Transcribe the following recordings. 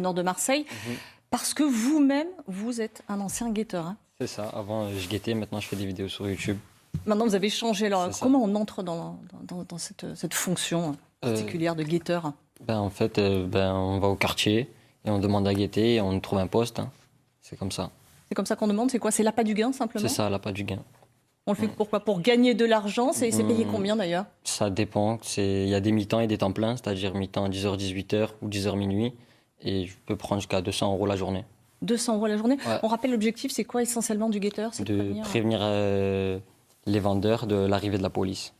nord de Marseille, parce que vous-même, vous êtes un ancien guetteur. Hein. C'est ça, avant je guettais, maintenant je fais des vidéos sur YouTube. Maintenant vous avez changé, alors comment on entre dans cette fonction particulière de guetteur? En fait, on va au quartier et on demande à guetter et on trouve un poste. Hein. C'est comme ça. C'est comme ça qu'on demande, c'est quoi? C'est l'appât du gain simplement? C'est ça, l'appât du gain. On le fait pourquoi? Pour gagner de l'argent? C'est payé combien d'ailleurs? Ça dépend. Il y a des mi-temps et des temps pleins, c'est-à-dire mi-temps 10h, 18h ou 10h minuit. Et je peux prendre jusqu'à 200 € la journée. 200 € la journée? Ouais. On rappelle l'objectif, c'est quoi essentiellement du guetteur? C'est de prévenir les vendeurs de l'arrivée de la police.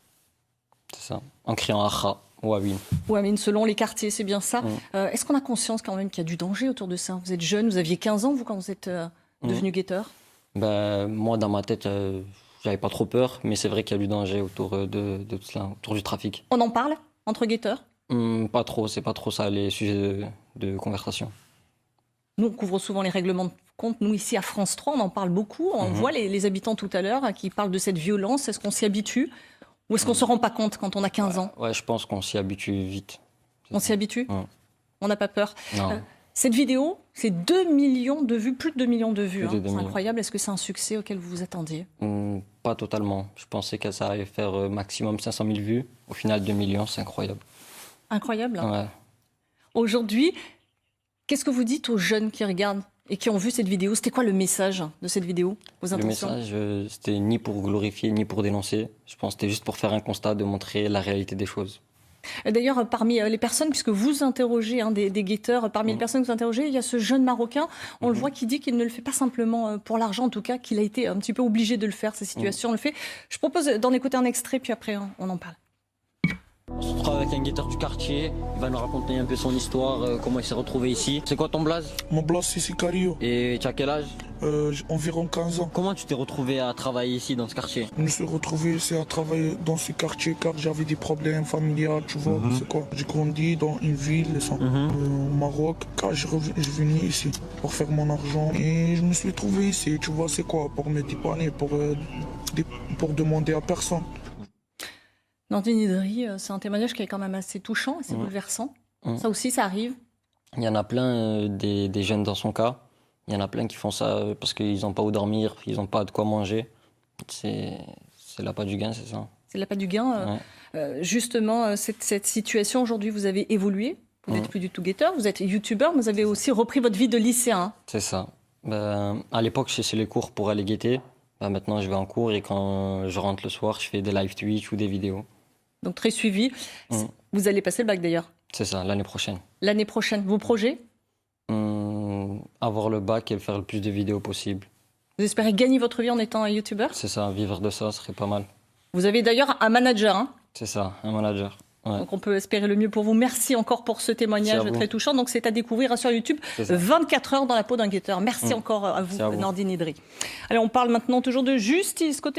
C'est ça. En criant Akha ou Amin. Ou Amin, selon les quartiers, c'est bien ça. Est-ce qu'on a conscience quand même qu'il y a du danger autour de ça? Vous êtes jeune, vous aviez 15 ans, vous, quand vous êtes devenu guetteur? Moi, dans ma tête, j'avais pas trop peur, mais c'est vrai qu'il y a du danger autour de tout cela, autour du trafic. On en parle entre guetteurs? Pas trop, c'est pas trop ça les sujets de conversation. Nous, on couvre souvent les règlements de compte. Nous, ici, à France 3, on en parle beaucoup. On voit les habitants tout à l'heure qui parlent de cette violence. Est-ce qu'on s'y habitue? Ou est-ce qu'on ne se rend pas compte quand on a 15 ans? Ouais, je pense qu'on s'y habitue vite. On s'y habitue? On n'a pas peur? Non. Cette vidéo, c'est 2 millions de vues, plus de 2 millions de vues. Hein. C'est incroyable. Est-ce que c'est un succès auquel vous vous attendiez? Pas totalement. Je pensais que ça allait faire maximum 500 000 vues. Au final, 2 millions, c'est incroyable. Incroyable. Ouais. Aujourd'hui, qu'est-ce que vous dites aux jeunes qui regardent et qui ont vu cette vidéo? C'était quoi le message de cette vidéo? Vos intentions? Le message, c'était ni pour glorifier, ni pour dénoncer. Je pense que c'était juste pour faire un constat, de montrer la réalité des choses. D'ailleurs, parmi les personnes, puisque vous interrogez des guetteurs, parmi les personnes que vous interrogez, il y a ce jeune Marocain, on le voit, qui dit qu'il ne le fait pas simplement pour l'argent, en tout cas, qu'il a été un petit peu obligé de le faire, ces situations. On le fait. Je propose d'en écouter un extrait, puis après, on en parle. On se retrouve avec un guetteur du quartier, il va nous raconter un peu son histoire, comment il s'est retrouvé ici. C'est quoi ton blaze? Mon blaze, c'est Sicario. Et tu as quel âge? Environ 15 ans. Comment tu t'es retrouvé à travailler ici, dans ce quartier? Je me suis retrouvé ici à travailler dans ce quartier car j'avais des problèmes familiaux, tu vois, c'est quoi. J'ai grandi dans une ville au Maroc, car je venais ici pour faire mon argent. Et je me suis trouvé ici, tu vois, c'est quoi, pour me dépanner, pour demander à personne. Nordine Idri, c'est un témoignage qui est quand même assez touchant, assez bouleversant. Ça aussi, ça arrive. Il y en a plein des jeunes dans son cas. Il y en a plein qui font ça parce qu'ils n'ont pas où dormir, ils n'ont pas de quoi manger. C'est l'appât du gain, c'est ça. C'est l'appât du gain. Justement, cette situation, aujourd'hui, vous avez évolué. Vous n'êtes plus du tout guetteur, vous êtes youtubeur, vous avez aussi repris votre vie de lycéen. C'est ça. À l'époque, je cessais les cours pour aller guetter. Maintenant, je vais en cours et quand je rentre le soir, je fais des live Twitch ou des vidéos. Donc très suivi. Vous allez passer le bac d'ailleurs? C'est ça, l'année prochaine. L'année prochaine. Vos projets? Avoir le bac et faire le plus de vidéos possible. Vous espérez gagner votre vie en étant un youtubeur? C'est ça, vivre de ça serait pas mal. Vous avez d'ailleurs un manager, hein? C'est ça, un manager. Ouais. Donc on peut espérer le mieux pour vous. Merci encore pour ce témoignage très touchant. Donc c'est à découvrir sur YouTube, 24 heures dans la peau d'un guetteur. Merci encore à vous, Nordine Idri. Allez, on parle maintenant toujours de justice côté